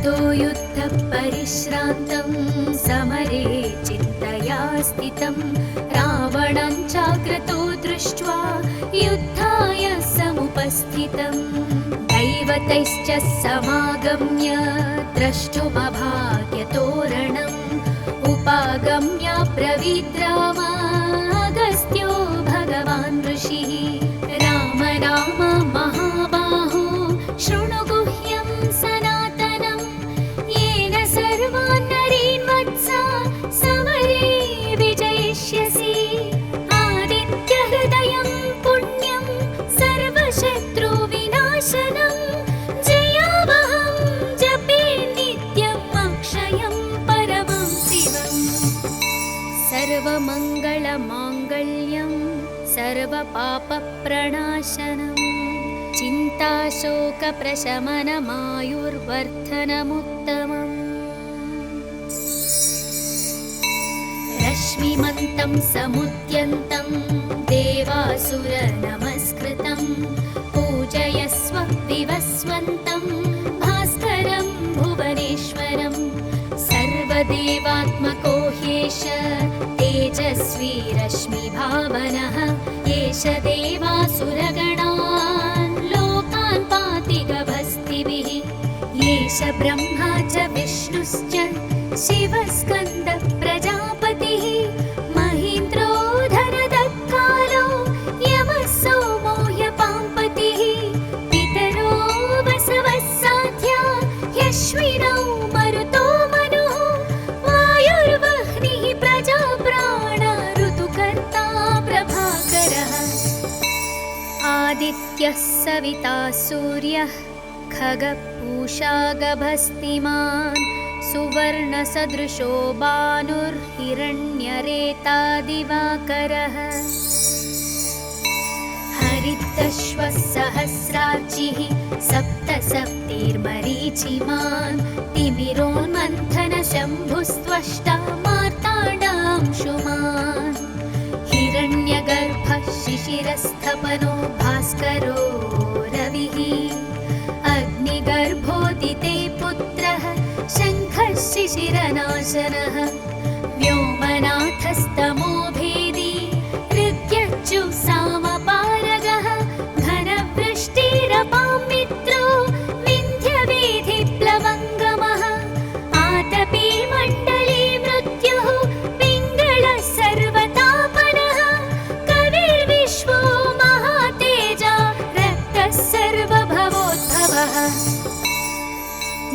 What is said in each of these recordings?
ततो युद्धपरिश्रान्तं समरे चिन्तया स्थितं रावणं चाग्रतो दृष्ट्वा युद्धाय समुपस्थितं दैवतैश्च समागम्य द्रष्टुमभाग्यतोरणम् उपागम्य ब्रवीद्रामागस्त्यो भगवान् ऋषिः राम राम महाबाहो शृणु गुह्यं सनातनं येन सर्वान् नरीन् वत्सा समरे विजयिष्यसि आदित्यहृदयं पुण्यं सर्वशत्रुविनाशनं जयावहं जपे नित्यम् अक्षयं परमं शिवम् सर्वमङ्गलमाङ्गल्यं सर्वपापप्रणाशनं चिन्ताशोकप्रशमनमायुर्वर्धनमुत्तमम् रश्मिमन्तं समुद्यन्तं देवासुरनमस्कृतं पूजयस्व विवस्वन्तं भास्करं भुवनेश्वरं सर्वदेवात्मको ह्येष तेजस्वी रश्मिभावनः एष देवासुरगणान् लोकान् पाति गभस्तिभिः एष ब्रह्मा च विष्णुश्च शिवस्कन्द प्रजापतिः महीन्द्रो धनदत्कालो यमः सोमो ह्यपाम्पतिः पितरो वसवः साध्या ह्यश्विनौ मरुतो मनुः वायुर्वह्निः प्रजाप्राण ऋतुकर्ता प्रभाकरः आदित्यः सविता सूर्यः खगः पूषा गभस्तिमान् सुवर्णसदृशो भानुर्हिरण्यरेता दिवाकरः हरितश्वः सहस्रार्चिः सप्तसप्तिर्मरीचिमान् तिमिरोन्मन्थनशम्भुस्त्वष्टा मार्ताण्डांशुमान् हिरण्यगर्भः शिशिरस्थपनो भास्करो रविः अग्निगर्भोदिते पुत्रः शङ्खः शिशिरनाशनः व्योमनाथस्तमो भेदी ऋग्यच्चु सामपारगः घनवृष्टिरपां मित्रो विन्ध्यवेधिप्लवङ्गमः आतपी मण्डली मृत्युः पिङ्गळः सर्वतापनः कविर्विश्वो महातेजा रक्तः सर्वभवोद्भवः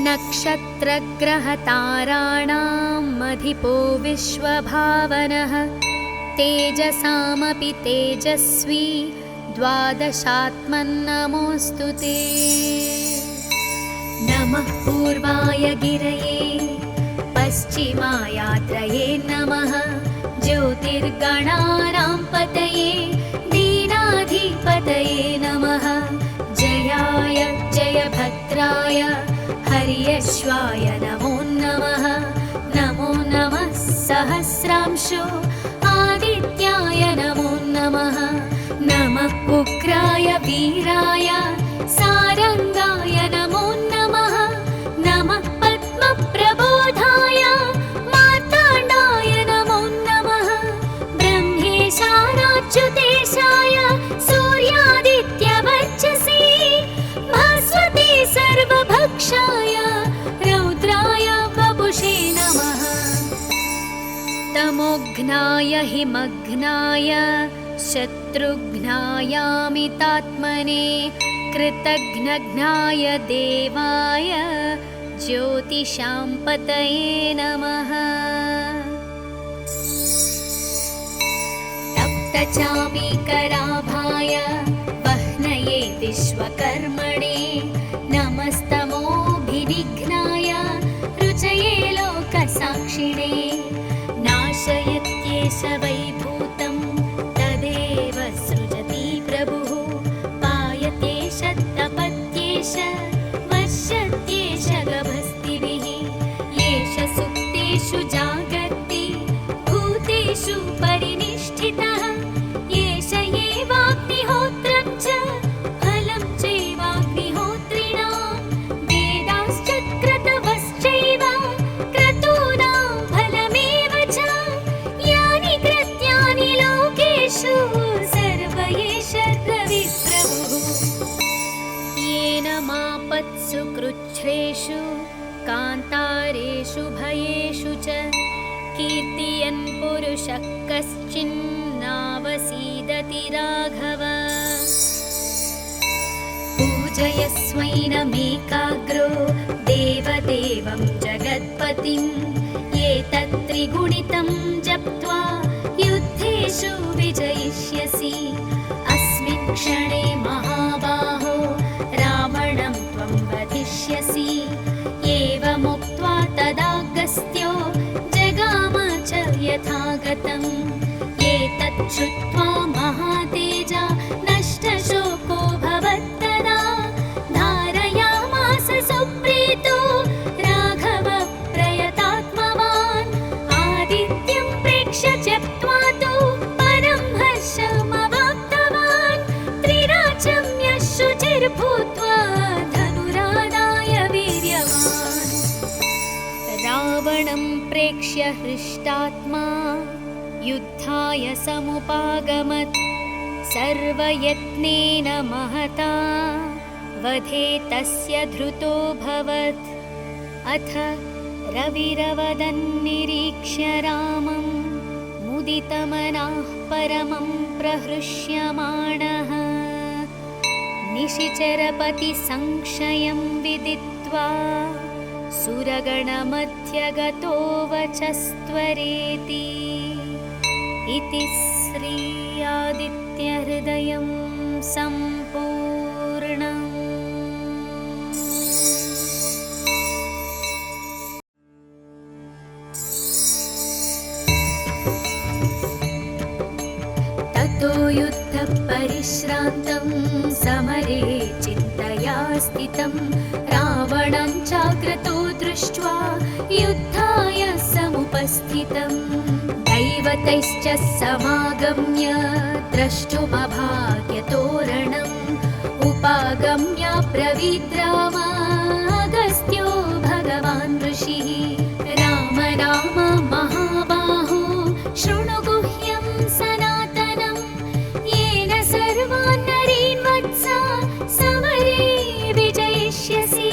नक्षत्रग्रहताराणाम् अधिपो विश्वभावनः तेजसामपि तेजस्वी द्वादशात्मन्नमोऽस्तु ते नमः पूर्वाय गिरये पश्चिमायात्रये नमः ज्योतिर्गणानां पतये दीनाधिपतये नमः जयाय जयभद्राय हर्यश्वाय नमो नमः नमो नमः सहस्रांशो आदित्याय नमो नमः नमः उग्राय वीराय सारङ्गाय नमो नमः नमः पद्मप्रबोधाय मार्ताण्डाय नमो नमः ब्रह्मेशानाच्युतेशाय सूर्यादित्यवर्चसे भास्वते सर्वभक्षाय रौद्राय वपुषे नमः तमोघ्नाय हिमघ्नाय शत्रुघ्नायामितात्मने कृतघ्नघ्नाय देवाय ज्योतिषां पतये नमः तप्तचामीकराभाय वह्नये विश्वकर्मणे नमस्तमोभिनिघ्नाय रुचये लोकसाक्षिणे नाशयत्येष वैभूतं तदेव सृजति प्रभुः पायत्येष तपत्येष वर्षत्येष गभस्तिभिः येष सुप्तेषु जागर्ति भूतेषु परिनिष्ठितः येष एवाग्निहोत्रं च फलं चैवाग्निहोत्रिणां वेदाश्चक्रतवः कान्तारेषु भयेषु च कीर्तियन् पुरुषः कश्चिन्नावसीदति राघव पूजयस्वैनमेकाग्रो देवदेवं जगत्पतिम् एतत्त्रिगुणितं जप्त्वा युद्धेषु विजयिष्यसि अस्मिन् क्षणे महाबाहो रावणं त्वं वधिष्यसि एवमुक्त्वा तदागस्त्यो जगाम च यथागतम् एतत् श्रुत्वा महातेजा नष्टशोको भवत्तदा धारयामास सुप्रीतो राघव प्रयतात्मवान् आदित्यं प्रेक्ष्य त्यक्त्वा तु परं हर्षमवाप्तवान् त्रिराचम्य शुचिर्भूत्वा धनुरादाय वीर्यवान् रावणं प्रेक्ष्य हृष्टात्मा युद्धाय समुपागमत् सर्वयत्नेन महता वधे तस्य धृतोऽभवत् अथ रविरवदन्निरीक्ष्य रामं मुदितमनाः परमं प्रहृष्यमाणः निशिचरपतिसंशयं विदित्वा सुरगणमध्यगतो वचस्त्वरेति इति श्री आदित्यहृदयं सम्पूर्णम्। ततो युद्धपरिश्रान्तं समरे चिन्तया स्थितं रावणं चाग्रतो दृष्ट्वा युद्धाय समुपस्थितम् दैवतैश्च समागम्य द्रष्टुमभाग्यतोरणम् उपागम्य ब्रवीद्रामागस्त्यो भगवान् ऋषिः राम राम महाबाहो शृणु गुह्यं सनातनं येन सर्वान् नरीन् वत्सा समरे विजयिष्यसि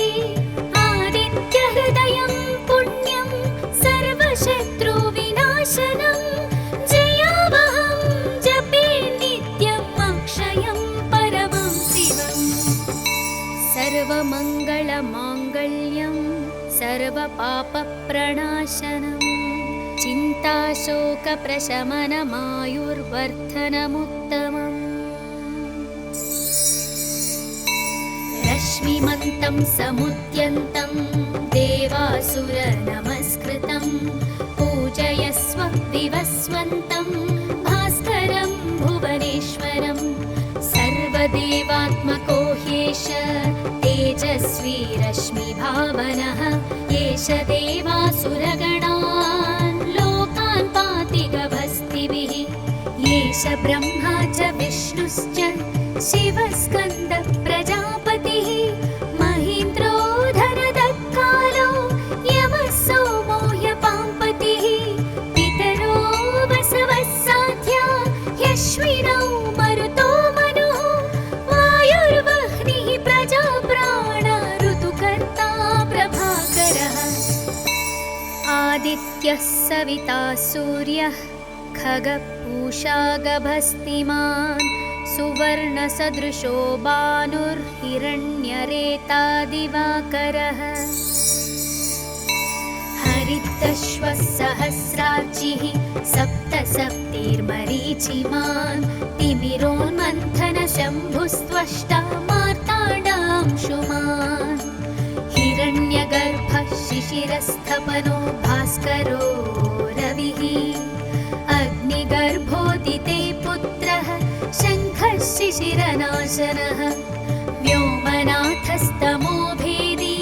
आदित्यहृदयं पुण्यं सर्वशत्रुविनाशनं जयावहं जपे नित्यम् अक्षयं परमं शिवम् सर्वमङ्गलमाङ्गल्यं सर्वपापप्रणाशनं चिन्ताशोकप्रशमनमायुर्वर्धनमुत्तमम् रश्मिमन्तं समुद्यन्तं देवासुरनमस्कृतं पूजयस्व विवस्वन्तं भास्करं भुवनेश्वरं सर्वदेवात्मको ह्येष तेजस्वी रश्मिभावनः एष देवासुरगणान् लोकान् पाति गभस्तिभिः एष ब्रह्मा च विष्णुश्च शिवस्कन्द प्रजापतिः महीन्द्रो धनदत्कालो यमः सोमो ह्यपाम्पतिः पितरो वसवः साध्या ह्यश्विनौ मरुतो मनुः वायुर्वह्निः प्रजाप्राण ऋतुकर्ता प्रभाकरः आदित्यः सविता सूर्यः खगपूषा गभस्तिमान् सुवर्णसदृशो भानुर्हिरण्यरेता दिवाकरः हरितश्वः सहस्रार्चिः सप्तसप्तिर्मरीचिमान् तिमिरोन्मन्थनशम्भुस्त्वष्टा मार्ताण्डांशुमान् हिरण्यगर्भः शिशिरस्थपनो भास्करो रविः अग्निगर्भोदिते पुत्रः शङ्खः शिशिरनाशनः व्योमनाथस्तमो भेदी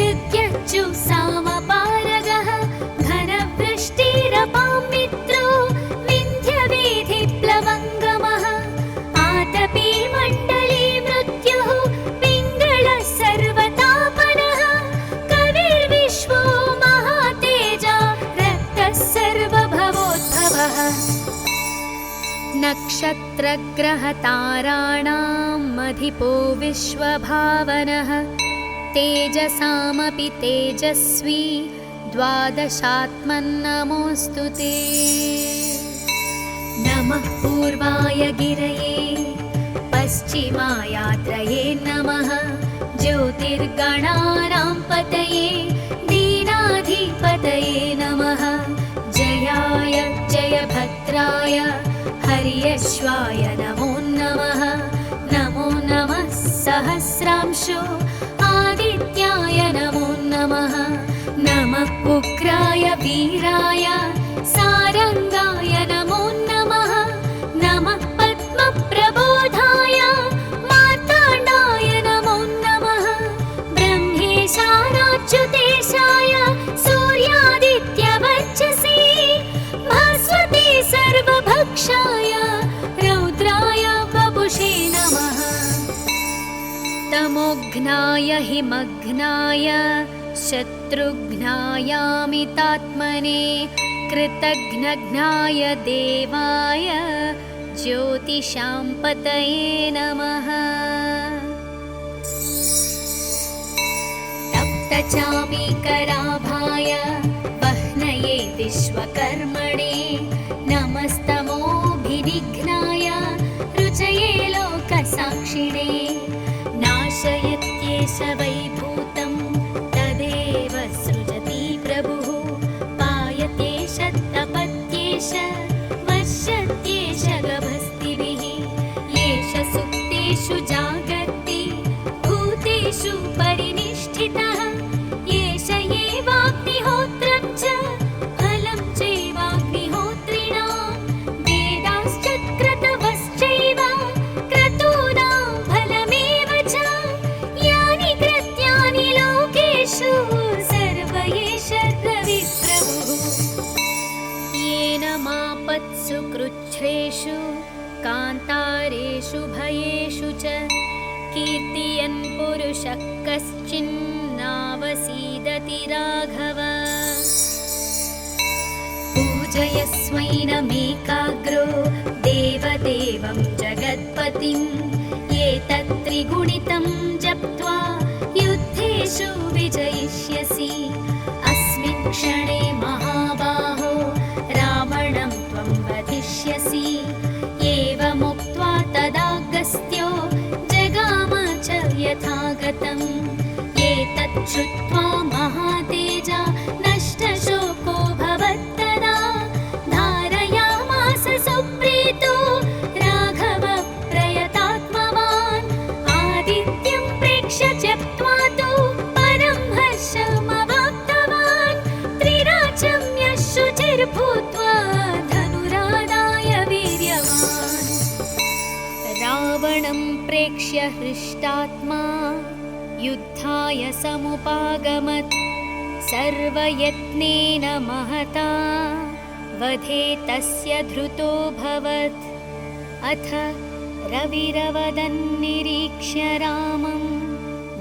ऋग्यज्जुसामपारगः घनवृष्टिरपां मित्रो विन्ध्यवेधिप्लवङ्गमः आतपी मण्डली मृत्युः पिङ्गळः सर्वतापनः कविर्विश्वो महातेजा रक्तः सर्वभवोद्भवः नक्षत्रग्रहताराणाम् अधिपो विश्वभावनः तेजसामपि तेजस्वी द्वादशात्मन्नमोऽस्तु ते। नमः पूर्वाय गिरये पश्चिमायात्रये नमः। ज्योतिर्गणानां पतये दीनाधिपतये नमः। जयाय जयभद्राय हर्यश्वाय नमो नमः। नमो नमः सहस्रांशो आदित्याय नमो नमः। नमः उग्राय वीराय सारंगाय नमो नमः। नमः पद्मप्रबोधाय मार्ताण्डाय नमो नमः। ब्रह्मेशानाच्युतेशाय सूर्यादित्यवर्चसे भास्वते सर्वभक्षाय रौद्राय वपुषे नमः। तमोघ्नाय हिमघ्नाय शत्रुघ्नायामितात्मने कृतघ्नघ्नाय देवाय ज्योतिषां पतये नमः। तप्तचामीकराभाय वह्नये विश्वकर्मणे नमस्तमोभिनिघ्नाय रुचये लोकसाक्षिणे। नाशयत्येष वैभूतं तदेव सृजति प्रभुः। पायत्येष तपत्येष वश्यत्येष गभस्तिभिः। येष सुप्तेषु जागर्ति भूतेषु परिनिष्ठितः। येष एवाग्निहोत्रं च फलं चैवाग्निहोत्रिणां। वेदाश्च क्रतवश्चैव क्रतूनां फलमेव च। यानि कृत्यानि लोकेषु सर्व एष रविप्रभुः। येन मापत्सु कृच्छ्रेषु कान्तारेषु भयेषु च कीर्तयन् पुरुषः कश्चिन्नावसीदति राघव। पूजयस्वैनमेकाग्रो देवदेवं जगत्पतिम्। एतत्त्रिगुणितं जप्त्वा युद्धेषु विजयिष्यसि। अस्मिन् क्षणे महाबाहो रावणं त्वं वधिष्यसि। एवमुक्त्वा तदागस्त्यो जगाम च यथागतम्। एतत् श्रुत्वा महातेजा नष्टशोको भवत्तदा। धारयामास सुप्रीतो राघव प्रयतात्मवान्। आदित्यं प्रेक्ष्य त्यक्त्वा तु परं हर्षमवाप्तवान्। त्रिराचम्य शुचिर्भूत्वा धनुरादाय वीर्यवान्। रावणं प्रेक्ष्य हृष्टात्मा युद्धाय समुपागमत्। सर्वयत्नेन महता वधे तस्य धृतोऽभवत्। अथ रविरवदन्निरीक्ष्य रामं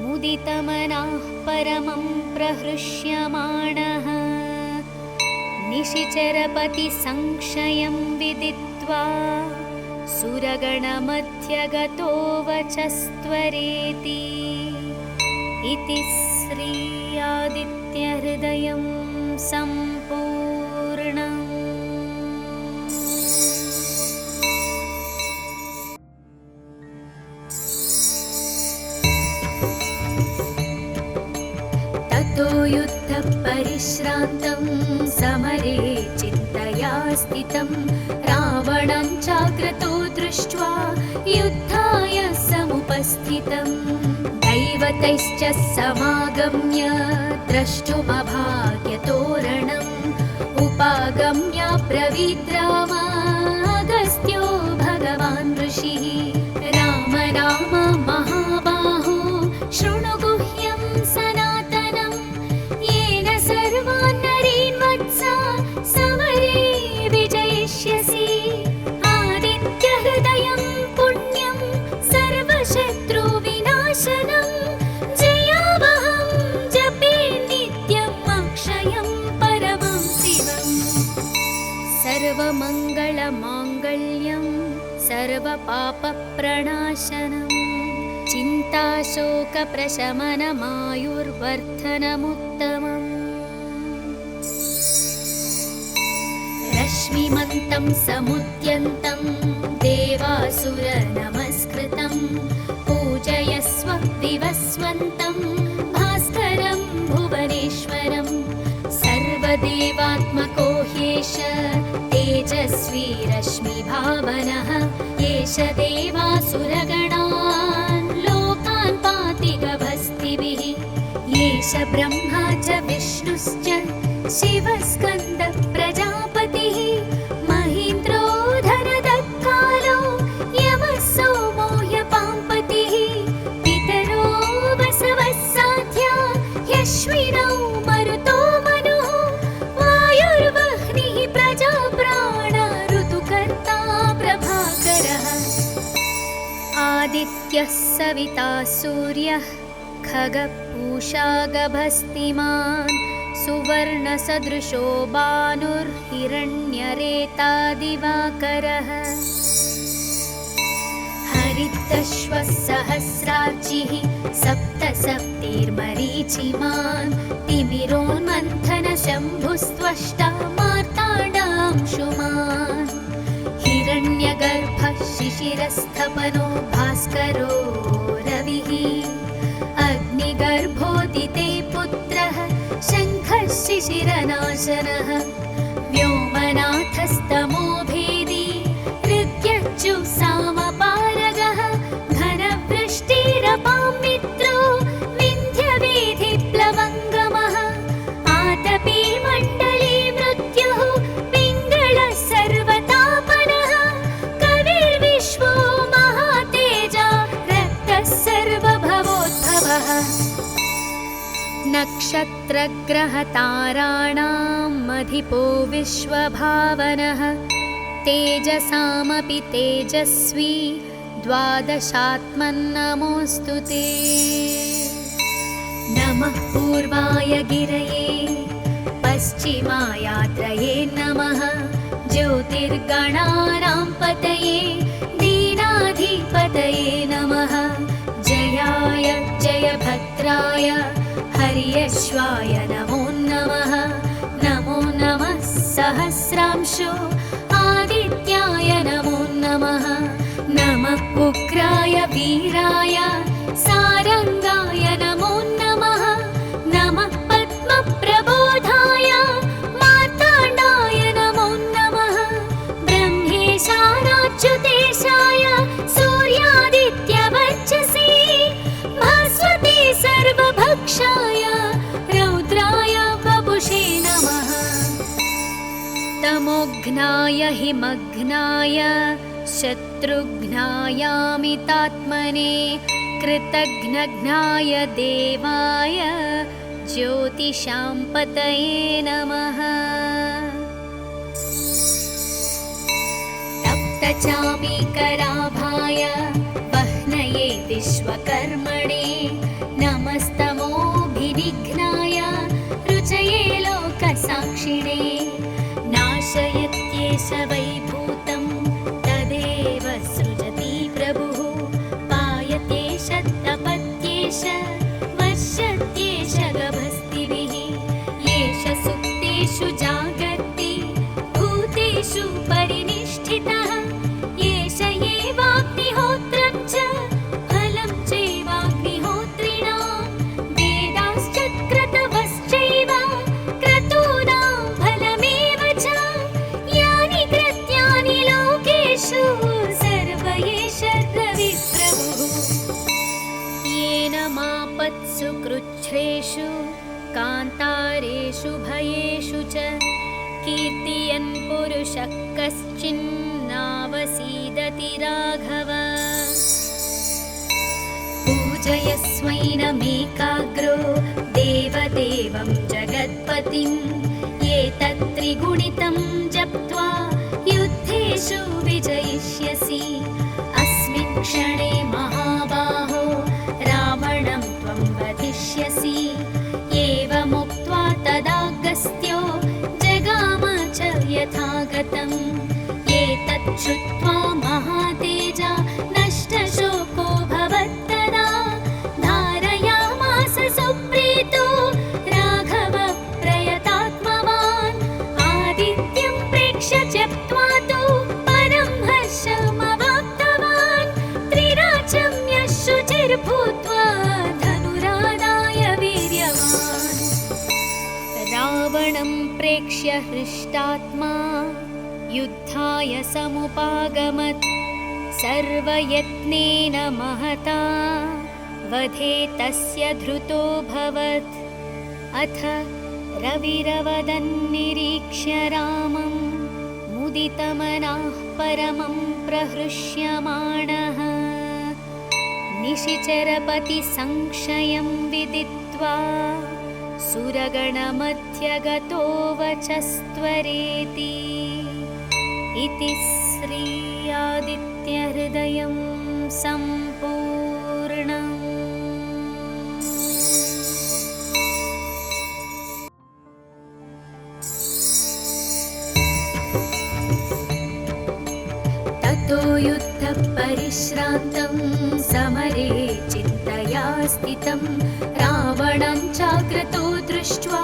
मुदितमनाः परमं प्रहृष्यमाणः। निशिचरपतिसंशयं विदित्वा सुरगणमध्यगतो वचस्त्वरेति। इति श्री आदित्यहृदयं सम्पूर्णम्। ततो युद्धपरिश्रान्तं समरे चिन्तया स्थितं। रावणं चाग्रतो दृष्ट्वा युद्धाय समुपस्थितम्। दैवतैश्च समागम्य द्रष्टुमभाग्यतोरणम्। उपागम्य ब्रवीद्राम अगस्त्यो भगवान् ऋषिः। राम राम महाबाहो शृणु गुह्यं सनातनं। येन सर्वान् नरीन् वत्सा समरे विजयिष्यसि। आदित्यहृदयं पुण्यं सर्वशत्रुविनाशनं। जयावहं जपे नित्यम् अक्षयं परमं शिवम्। सर्वमङ्गलमाङ्गल्यं सर्वपापप्रणाशनं चिन्ताशोकप्रशमनमायुर्वर्धनमुत्तमम् रश्मिमन्तं समुद्यन्तं देवासुरनमस्कृतं पूजयस्व विवस्वन्तं भास्करं भुवनेश्वरं सर्वदेवात्मको ह्येष तेजस्वी रश्मिभावनः एष देवासुरगणान् लोकान् पाति गभस्तिभिः एष ब्रह्मा च विष्णुश्च शिवस्कन्द प्रजापतिः महीन्द्रो धनदत्कालो यमः सोमो ह्यपाम्पतिः पितरो वसवः साध्या ह्यश्विनौ मरुतो मनुः वायुर्वह्निः प्रजाप्राण ऋतुकर्ता प्रभाकरः आदित्यः सविता सूर्यः खगः पूषा गभस्तिमान् सुवर्णसदृशो भानुर्हिरण्यरेता दिवाकरः हरितश्वः सहस्रार्चिः सप्तसप्तिर्मरीचिमान् तिमिरोन्मन्थनशम्भुस्त्वष्टा मार्ताण्डांशुमान् हिरण्यगर्भः शिशिरस्थपनो भास्करो रविः अग्निगर्भोदिते पुत्रः शङ्खः शिशिरनाशनः व्योमनाथस्तमो भेदी ऋग्यच्युसामपारगः घनवृष्टिरपां मित्रो विन्ध्यवेधिप्लवङ्गमः आतपी मण्डली मृत्युः पिङ्गळः सर्वतापनः कविर्विश्वो महातेजा रक्तः सर्वभवोद्भवः नक्षत्रग्रहताराणाम् अधिपो विश्वभावनः तेजसामपि तेजस्वी द्वादशात्मन्नमोऽस्तु ते नमः पूर्वाय गिरये पश्चिमायात्रये नमः ज्योतिर्गणानां पतये दीनाधिपतये नमः जयाय जयभद्राय हर्यश्वाय नमो नमः नमो नमः सहस्रांशो आदित्याय नमो नमः नमः उग्राय वीराय सारंगाय नमो नमः नमः पद्मप्रबोधाय मार्ताण्डाय नमो नमः ब्रह्मेशानाच्युतेशाय सूर्यादित्यवर्चसे भास्वते सर्वभक्षाय रौद्राय वपुषे नमः तमोघ्नाय हिमघ्नाय शत्रुघ्नायामितात्मने कृतघ्नघ्नाय देवाय ज्योतिषां पतये नमः तप्तचामीकराभाय वह्नये विश्वकर्मणे नमस्तमोभिनिघ्नाय रुचये लोकसाक्षिणे नाशयत्येष वैभूतं तदेव सृजति प्रभुः पायत्येष तपत्येष वर्षत्येष गभस्तिभिः येष सुप्तेषु जागर्ति भूतेषु परिनिष्ठितः येष एवाग्निहोत्रं च फलं चैवाग्निहोत्रिणां वेदाश्च क्रतवश्चैव क्रतूनां फलमेव च यानि कृत्यानि लोकेषु सर्व एष रविप्रभुः येन मापत्सु कृच्छ्रेषु कान्तारेषु भयेषु च कीर्तयन् पुरुषः कश्चिन्नावसीदति राघव पूजयस्वैनमेकाग्रो देवदेवं जगत्पतिं एतत्त्रिगुणितं जप्त्वा युद्धेषु विजयिष्यसि अस्मिन् क्षणे महाबाहो रावणं त्वं वधिष्यसि एवमुक्त्वा तदागस्त्यो जगाम च यथागतम् एतत् श्रुत्वा महातेजा नष्टशोको भवत्तदा भूत्वा धनुरादाय वीर्यवान्। रावणं प्रेक्ष्य हृष्टात्मा युद्धाय समुपागमत्। सर्वयत्नेन महता वधे तस्य धृतोऽभवत्। अथ रविरवदन्निरीक्ष्य रामं मुदितमनाः परमं प्रहृष्यमाणः। निशिचरपतिसंशयं विदित्वा सुरगणमध्यगतो वचस्त्वरेति। इति श्री आदित्यहृदयं सम्पूर्णम्। ततो युद्धपरिश्रान्तं समरे चिन्तया स्थितं रावणं चाग्रतो दृष्ट्वा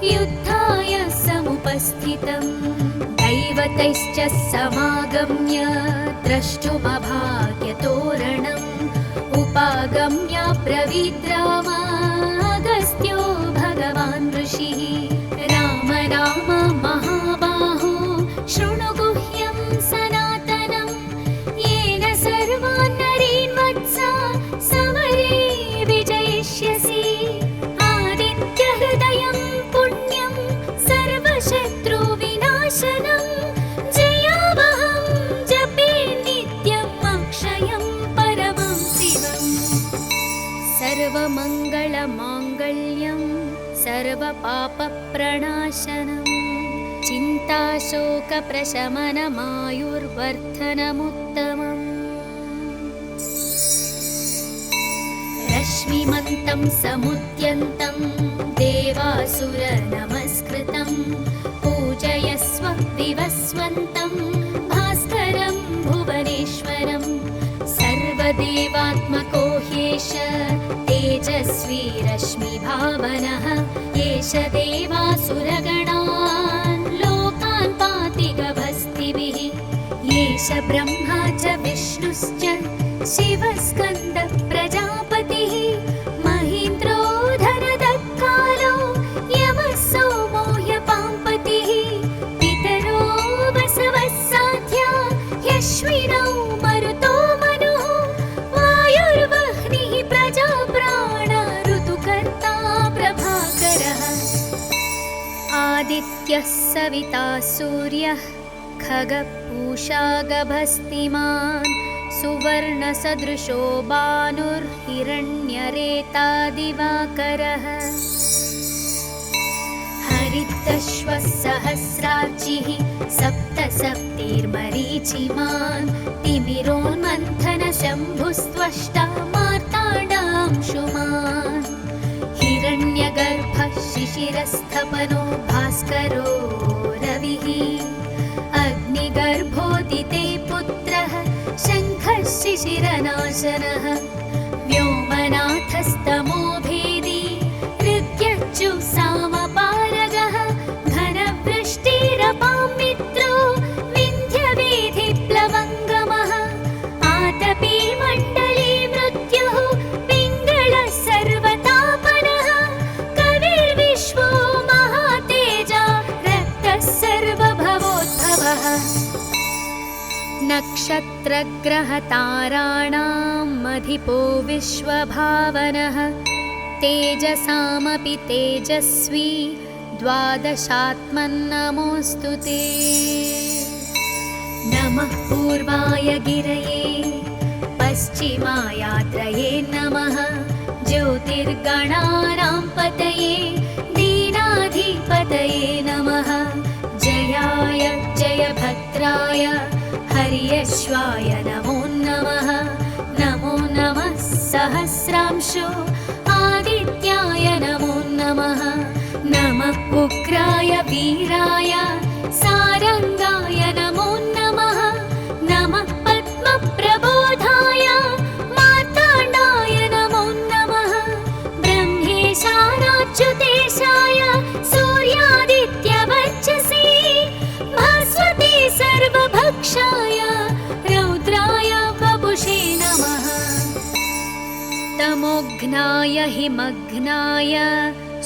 युद्धाय समुपस्थितम्। दैवतैश्च समागम्य द्रष्टुमभाग्यतोरणम्। उपागम्य ब्रवीद् राम अगस्त्यो भगवान् ऋषिः। राम राम महाबाहो शृणु गुह्यं सनातनं। येन सर्वान् नरीन् वत्सा समरे विजयिष्यसि। आदित्यहृदयं पुण्यं सर्वशत्रुविनाशनं। जयावहं जपे नित्यम् अक्षयं परमं शिवम्। सर्वमङ्गलमाङ्गल्यं सर्वपापप्रणाशनम्। चिन्ताशोकप्रशमनमायुर्वर्धनमुत्तमम्। रश्मिमन्तं समुद्यन्तं देवासुरनमस्कृतं। पूजयस्व विवस्वन्तं भास्करं भुवनेश्वरं। सर्वदेवात्मको ह्येष तेजस्वी रश्मिभावनः। एष देवासुरगणान् लोकान् पाति गभस्तिभिः। एष ब्रह्मा च विष्णुश्च शिवस्कन्दः प्रजापतिः। महीन्द्रो धनदत्कालो यमः सोमो ह्यपाम्पतिः। पितरो वसवः साध्या ह्यश्विनौ मरुतो मनुः। वायुर्वह्निः प्रजाप्राण ऋतुकर्ता प्रभाकरः। आदित्यः सविता सूर्यः खगपूषा गभस्तिमान्। सुवर्णसदृशो भानुर्हिरण्यरेता दिवाकरः। हरितश्वः सहस्रार्चिः सप्तसप्तिर्मरीचिमान्। तिमिरोन्मन्थनशम्भुस्त्वष्टा मार्ताण्डांशुमान्। हिरण्यगर्भः शिशिरस्थपनो भास्करो रविः। अग्निगर्भोदिते पुत्रः शङ्खः शिशिरनाशनः। व्योमनाथस्तमो भेदी ऋग्यच्युसामपारगः। घनवृष्टिरपां मित्रो विन्ध्यवेधिप्लवङ्गमः। आतपी मण्डली मृत्युः पिङ्गळः सर्वतापनः। कविर्विश्वो महातेजा रक्तः सर्वभवोद्भवः। नक्षत्रग्रहताराणां अधिपो विश्वभावनः। तेजसामपि तेजस्वी द्वादशात्मन्नमोऽस्तु ते। नमः पूर्वाय गिरये पश्चिमायात्रये नमः। ज्योतिर्गणानां पतये दीनाधिपतये नमः। जयाय जयभद्राय हर्यश्वाय नमो नमः। नमो नमः सहस्रांशो आदित्याय नमो नमः। नमः उग्राय वीराय सारङ्गाय नमो नमः। नमः पद्मप्रबोधाय मार्ताण्डाय नमो नमः। ब्रह्मेशानाच्युतेशाय सूर्यादित्यवर्चसे भास्वते सर्वभक्षाय रौद्राय वपुषे नमः। तमोघ्नाय हिमघ्नाय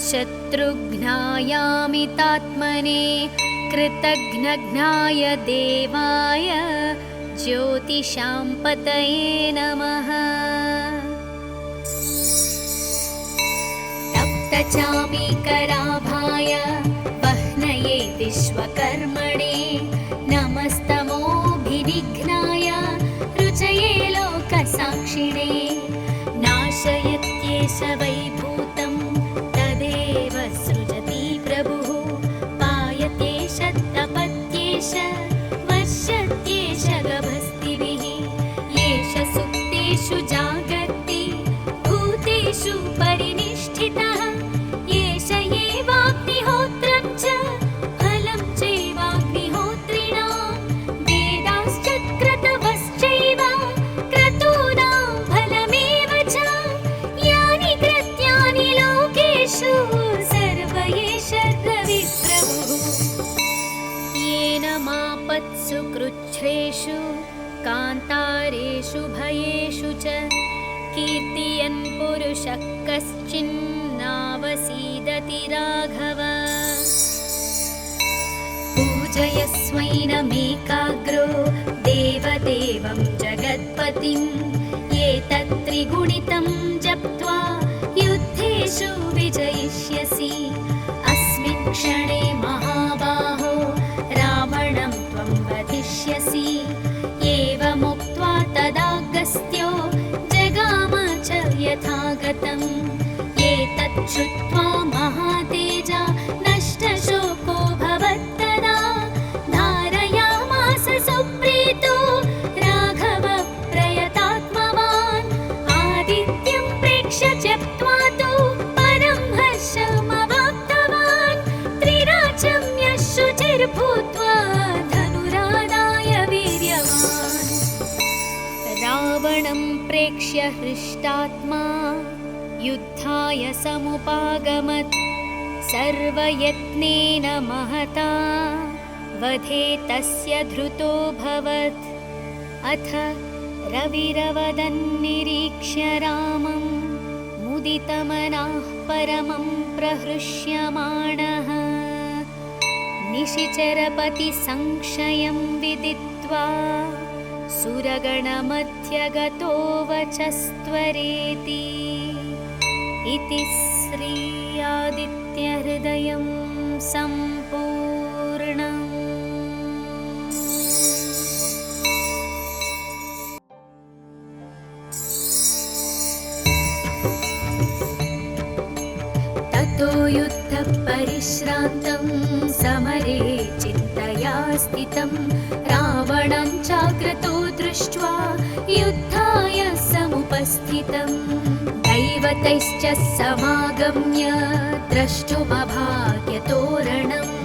शत्रुघ्नायामितात्मने कृतघ्नघ्नाय देवाय ज्योतिषां पतये नमः। तप्तचामीकराभाय वह्नये विश्वकर्मणे नमस्तमोभिनिघ्नाय रुचये लोकसाक्षिणे नाशयत्येष वैभूतं तदेव सृजति प्रभुः पायत्येष तपत्येष वर्षत्येष गभस्तिभिः येष सुप्तेषु जागर्ति भूतेषु परिनिष्ठितः येष एवाग्निहोत्रं च फलं चैवाग्निहोत्रिणां वेदाश्च क्रतवश्चैव क्रतूनां फलमेव च यानि कृत्यानि लोकेषु सर्व एष रविप्रभुः येन मापत्सु कृच्छ्रेषु कान्तारेषु भयेषु च कीर्तयन् पुरुषः कश्चिन्नावसीदति राघव पूजयस्वैनमेकाग्रो देवदेवं जगत्पतिं एतत्त्रिगुणितं जप्त्वा युद्धेषु विजयिष्यसि अस्मिन् क्षणे महाबाहो रावणं त्वं वधिष्यसि एवमुक्त्वा तदागस्त्यो जगाम च यथागतम् एतत् श्रुत्वा महातेजा नष्टशोको भवत्तदा धारयामास सुप्रीतो राघव प्रयतात्मवान् आदित्यं प्रेक्ष्य त्यक्त्वा तु परं हर्षमवाप्तवान् त्रिराचम्य शुचिर्भूत्वा धनुरादाय वीर्यवान् रावणं प्रेक्ष्य हृष्टात्मा युद्धाय समुपागमत् सर्वयत्नेन महता वधे तस्य धृतोऽभवत् अथ रविरवदन्निरीक्ष्य रामं मुदितमनः परमं प्रहृष्यमाणः निशिचरपतिसंशयं विदित्वा सुरगणमध्यगतो वचस्त्वरेति इति श्री आदित्यहृदयं सम्पूर्णम्। ततो युद्धपरिश्रान्तं समरे चिन्तया स्थितं रावणं चाक्रतो दृष्ट्वा युद्धाय समुपस्थितं दैवतैश्च समागम्य द्रष्टुमभाग्यतोरणम्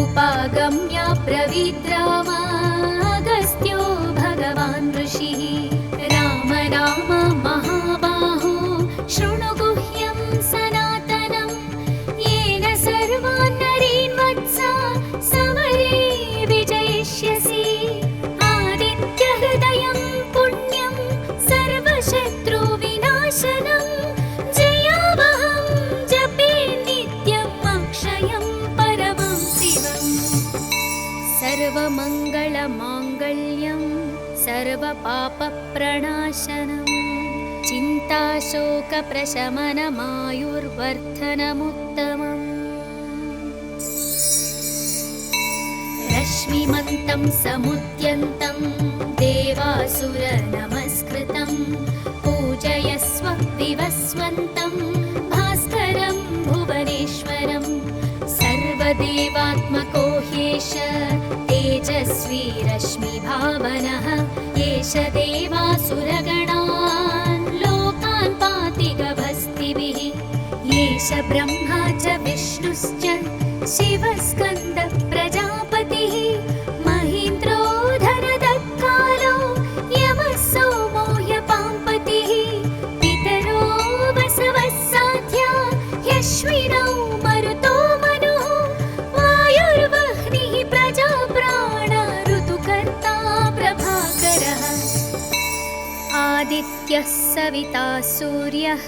उपागम्य ब्रवीद्रामागस्त्यो भगवान् ऋषिः राम राम महाबाहो शृणु गुह्यं सनातनं येन सर्वान् नरीन् वत्सा समरे विजयिष्यसि आदित्यहृदयं पुण्यं सर्वशत्रुविनाशनं जयावहं जपे नित्यम् अक्षयं परमं शिवम् सर्वमङ्गलमाङ्गल्यं सर्वपापप्रणाशनं चिन्ताशोकप्रशमनमायुर्वर्धनमुत्तमम् रश्मिमन्तं समुद्यन्तं देवासुरनमस्कृतं पूजयस्व विवस्वन्तं भास्करं भुवनेश्वरं सर्वदेवात्मको ह्येष तेजस्वी रश्मिभावनः एष देवासुरगणान् लोकान् पाति गभस्तिभिः एष ब्रह्मा च विष्णुश्च शिवस्कन्द प्रजापतिः महीन्द्रो धरदत्कालो यमः सोमो ह्यपाम्पतिः पितरो वसवः साध्या ह्यश्विनौ मरुतो मनुः वायुर्वह्निः प्रजाप्राण ऋतुकर्ता प्रभाकरः आदित्य आदित्यः सविता सूर्यः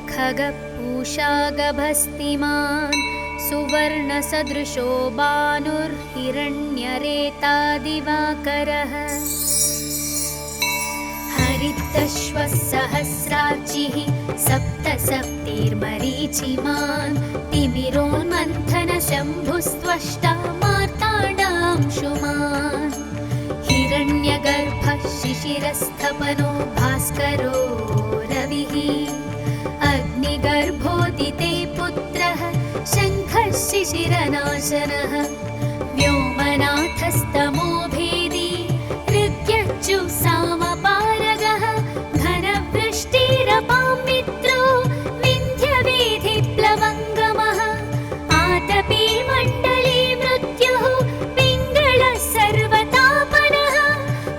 खगपूषा गभस्तिमान् सुवर्णसदृशो भानुर्हिरण्यरेता दिवाकरः हरितश्वः सहस्रार्चिः सप्तसप्तिर्मरीचिमान् तिमिरोन्मन्थनशम्भुस्त्वष्टा मार्ताण्डांशुमान् हिरण्यगर्भः शिशिरस्थपनो भास्करो रविः अग्निगर्भोदिते पुत्रः शङ्खः शिशिरनाशनः व्योमनाथस्तमो भेदी ऋग्यज्जुः सामपारगः घनवृष्टिरपां मित्रो विन्ध्यवेधिप्लवङ्गमः आतपी मण्डली मृत्युः पिङ्गळः सर्वतापनः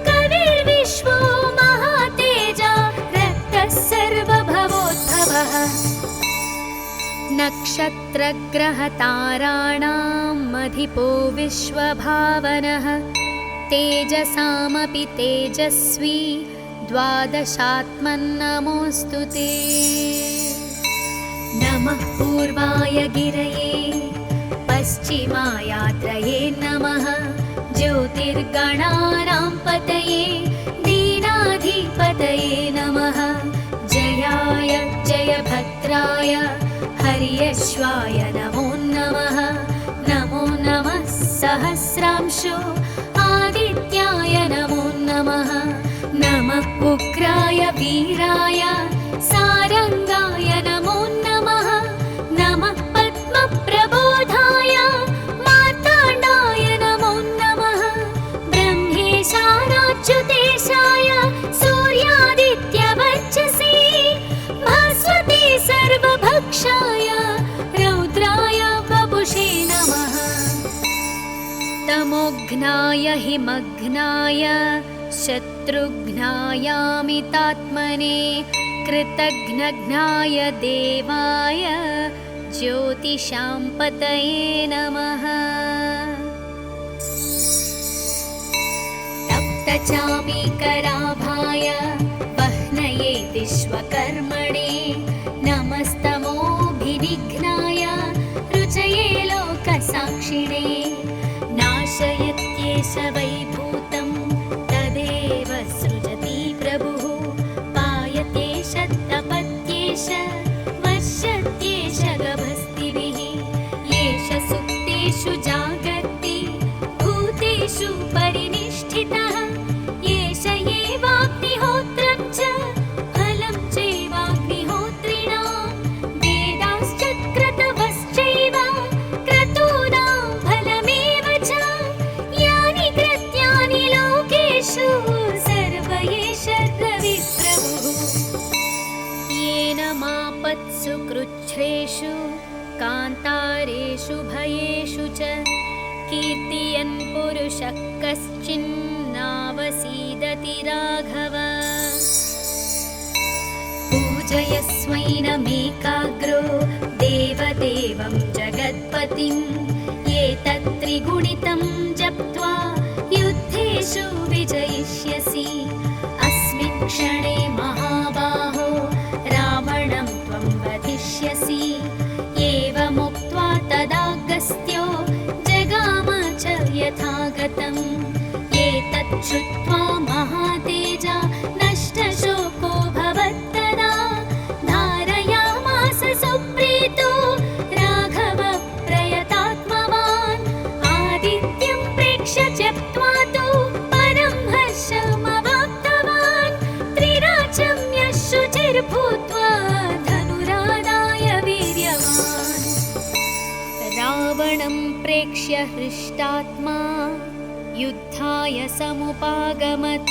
कविर्विश्वो महातेजा रक्तः सर्वभवोद्भवः नक्षत्रग्रहताराणाम् अधिपो विश्वभावनः तेजसामपि तेजस्वी द्वादशात्मन्नमोऽस्तु ते नमः पूर्वाय गिरये पश्चिमायात्रये नमः ज्योतिर्गणानां पतये दीनाधिपतये नमः जयाय जयभद्राय हर्यश्वाय नमो नमः नमो नमः सहस्रांशो आदित्याय नमो नमः नमः उग्राय वीराय सारंगाय नमो नमः नमः पद्मप्रबोधाय मार्ताण्डाय नमो नमः ब्रह्मेशानाच्युतेशाय सूर्यादित्यवर्चसे भास्वते सर्वभक्षाय रौद्राय वपुषे नमः तमोघ्नाय हिमघ्नाय शत्रुघ्नायामितात्मने कृतघ्नघ्नाय देवाय ज्योतिषां पतये नमः तप्तचामीकराभाय वह्नये विश्वकर्मणे नमस्तमोभिनिघ्नाय रुचये लोकसाक्षिणे नाशयत्येष वैभूतं तदेव सृजति प्रभुः पायतेष तपत्येष वर्षत्येष गभस्तिभिः येष सुप्तेषु जागर्ति भूतेषु परिनिष्ठितः येष एवाग्निहोत्रं च फलं चैवाग्निहोत्रिणां वेदाश्च क्रतवश्चैव क्रतूनां फलमेव च यानि कृत्यानि लोकेषु सर्व एष रविप्रभुः येन मापत्सु कृच्छ्रेषु कान्तारेषु भयेषु च कीर्तयन् पुरुषः कश्चिन्नावसीदति राघव पूजयस्वैनमेकाग्रो देवदेवं जगत्पतिम् एतत्त्रिगुणितं जप्त्वा युद्धेषु विजयिष्यसि अस्मिन् क्षणे महाबाहो रावणं त्वं वधिष्यसि एवमुक्त्वा तदागस्त्यो जगाम च यथागतम् एतत् श्रुत्वा महातेजा नष्टशोको भवत्तदा धारयामास सुप्रीतो राघव प्रयतात्मवान् आदित्यं प्रेक्ष्य त्यक्त्वा तु परं हर्षमवाप्तवान् त्रिराचम्य शुचिर्भूत्वा धनुरादाय वीर्यवान् रावणं प्रेक्ष्य हृष्टात्मा युद्धाय समुपागमत्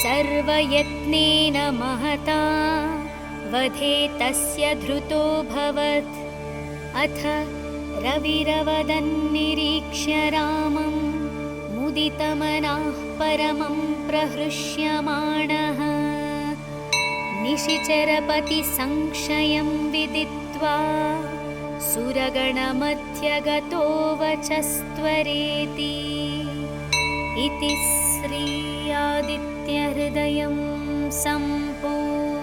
सर्वयत्नेन महता वधे तस्य धृतोऽभवत् अथ रविरवदन्निरीक्ष्य रामं मुदितमनाः परमं प्रहृष्यमाणः निशिचरपतिसंशयं विदित्वा सुरगणमध्यगतो वचस्त्वरेति इति श्री आदित्यहृदयं सम्पूर्णम्।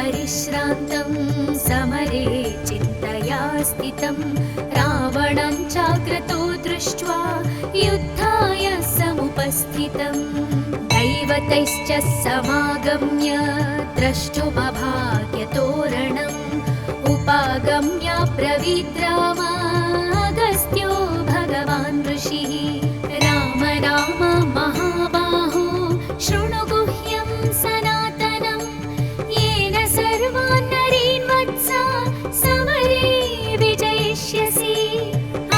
परिश्रान्तं समरे चिन्तया स्थितं रावणं चाग्रतो दृष्ट्वा युद्धाय समुपस्थितं दैवतैश्च समागम्य द्रष्टुमभाग्यतोरणम् उपागम्य ब्रवीद्राम अगस्त्यो भगवान् ऋषिः राम राम महाबाहो शृणु गुह्यं सनातनं येन सर्वान् नरीन् वत्स समरे विजयिष्यसि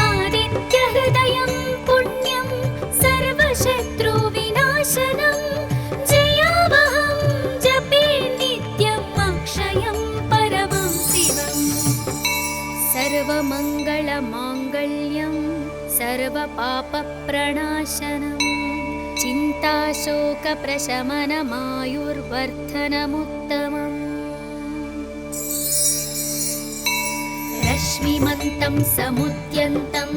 आदित्यहृदयं पुण्यं सर्वशत्रुविनाशनं जयावहं जपे नित्यम् अक्षयं परमं शिवम् सर्वमङ्गलमाङ्गल्यं सर्वपापप्रणाशनं चिन्ताशोकप्रशमनमायुर्वर्धनमुत्तमम् रश्मिमन्तं समुद्यन्तं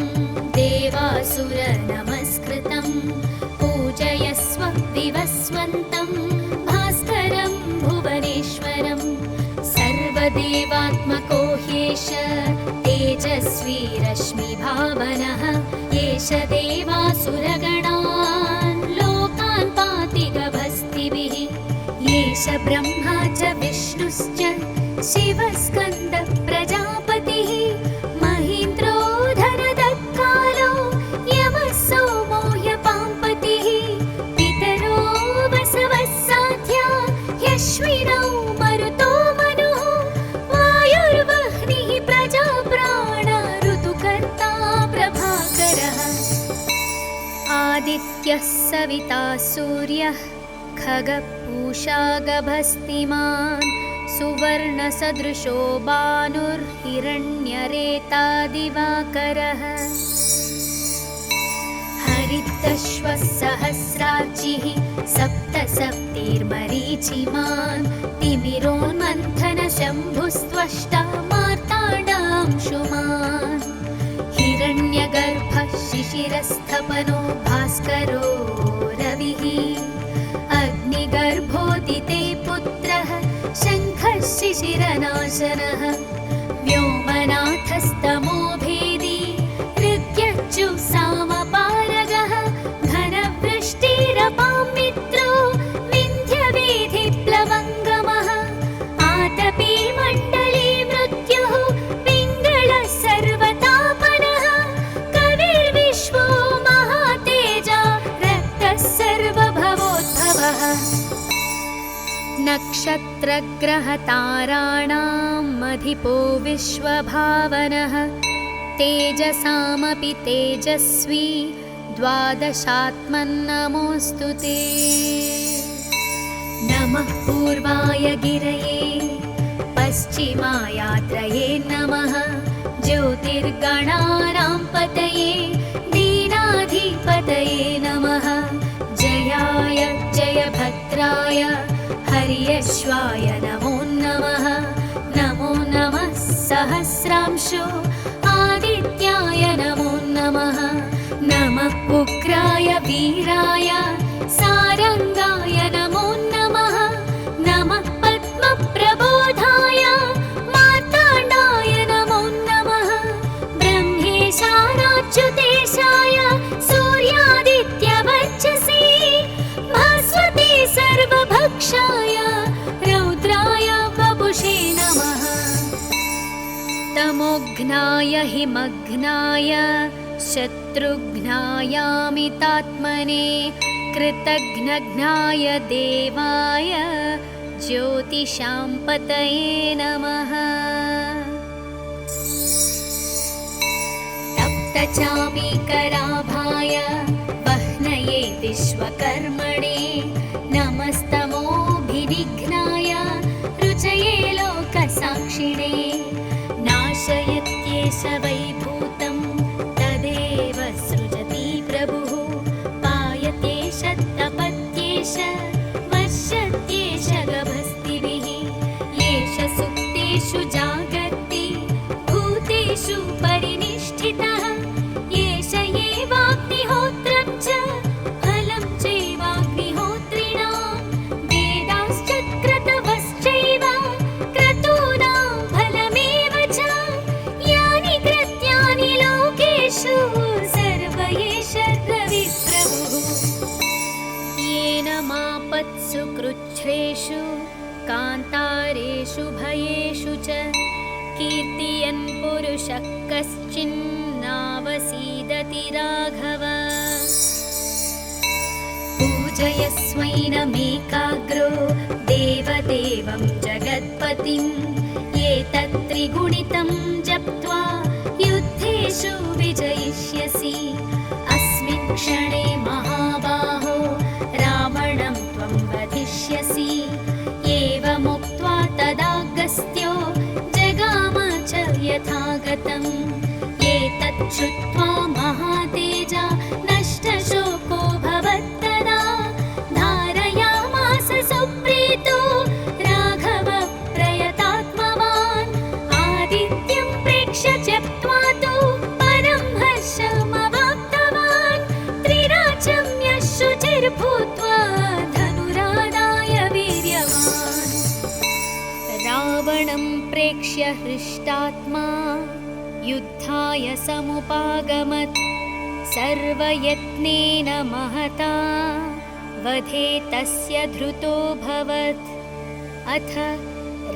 देवासुरनमस्कृतं पूजयस्व विवस्वन्तं भास्करं भुवनेश्वरं सर्वदेवात्मको ह्येष तेजस्वी रश्मिभावनः एष देवासुरगणान् लोकान् पाति गभस्तिभिः एष ब्रह्मा च विष्णुश्च शिवस्कन्द प्रजापतिः महीन्द्रो धनदत्कालो यमः सोमो ह्यपाम्पतिः पितरो वसवः साध्या ह्यश्विनौ मरुतो मनुः वायुर्वह्निः प्रजाप्राण ऋतुकर्ता प्रभाकरः आदित्यः सविता सूर्यः खगपूषा गभस्तिमान् सुवर्णसदृशो भानुर्हिरण्यरेता दिवाकरः हरितश्वः सहस्रार्चिः सप्तसप्तिर्मरीचिमान् तिमिरोन्मन्थनशम्भुस्त्वष्टा मार्ताण्डांशुमान् हिरण्यगर्भः शिशिरस्थपनो भास्करो रविः अग्निगर्भोदिते पुत्रः शङ्खः शिशिरनाशनः व्योमनाथस्तमो भेदी ऋग्यज्जु सामपारगः घनवृष्टिरपां मित्रो विन्ध्यवेधिप्लवङ्गमः आतपी मण्डली मृत्युः पिङ्गळः सर्वतापनः कविर्विश्वो महातेजा रक्तः सर्वभवोद्भवः नक्षत्रग्रहताराणाम् अधिपो विश्वभावनः तेजसामपि तेजस्वी द्वादशात्मन्नमोऽस्तु ते नमः पूर्वाय गिरये पश्चिमायात्रये नमः ज्योतिर्गणानां पतये दीनाधिपतये नमः जयाय जयभद्राय हर्यश्वाय नमो नमः नमो नमः सहस्रांशो आदित्याय नमो नमः नमः उग्राय वीराय सारंगाय नमो नमः नमः पद्मप्रबोधाय मार्ताण्डाय नमो नमः ब्रह्मेशानाच्युतेशाय सूर्यादित्यवर्चसे भास्वते सर्वभक्षाय रौद्राय वपुषे नमः तमोघ्नाय हिमघ्नाय शत्रुघ्नायामितात्मने कृतघ्नघ्नाय देवाय ज्योतिषां पतये नमः तप्तचामीकराभाय वह्नये विश्वकर्मणे नमस्तमोभिनिघ्नाय रुचये लोकसाक्षिणे नाशयत्येष वैभूतं तदेव सृजति प्रभुः पायत्येष तपत्येष वर्षत्येष गभस्तिभिः येष सुप्तेषु जागर्ति भूतेषु परिनिष्ठितः येष एवाग्निहोत्रं च फलं चैवाग्निहोत्रिणां वेदाश्च क्रतवश्चैव कान्तारेषु भयेषु च कीर्तियन् पुरुषः कश्चिन्नावसीदति राघव पूजयस्वैनमेकाग्रो देवदेवं जगत्पतिम् एतत्त्रिगुणितं जप्त्वा युद्धेषु विजयिष्यसि अस्मिन् क्षणे महाबाहो रावणं त्वं वधिष्यसि एवमुक्त्वा तदागस्त्यो जगाम च यथागतम् एतत् श्रुत्वा महातेजा नष्टशोको भवत्तदा धारयामास सुप्रीतो राघव प्रयतात्मवान् आदित्यं प्रेक्ष्य त्यक्त्वा तु परं हर्षमवाप्तवान् त्रिराचम्य शुचिर्भूत्वा धनुरादाय वीर्यवान् रावणं प्रेक्ष्य हृष्टात्मा युद्धाय समुपागमत् सर्वयत्नेन महता वधे तस्य धृतोऽभवत् अथ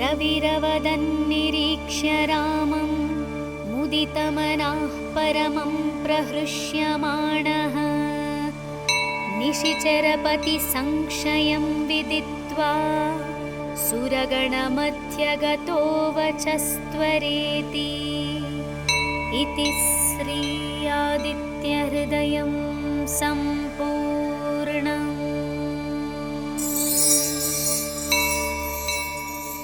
रविरवदन्निरीक्ष्य रामं मुदितमनाः परमं प्रहृष्यमाणः निशिचरपतिसंशयं विदित्वा सुरगणमध्यगतो वचस्त्वरेति इति श्री आदित्यहृदयं सम्पूर्णम्।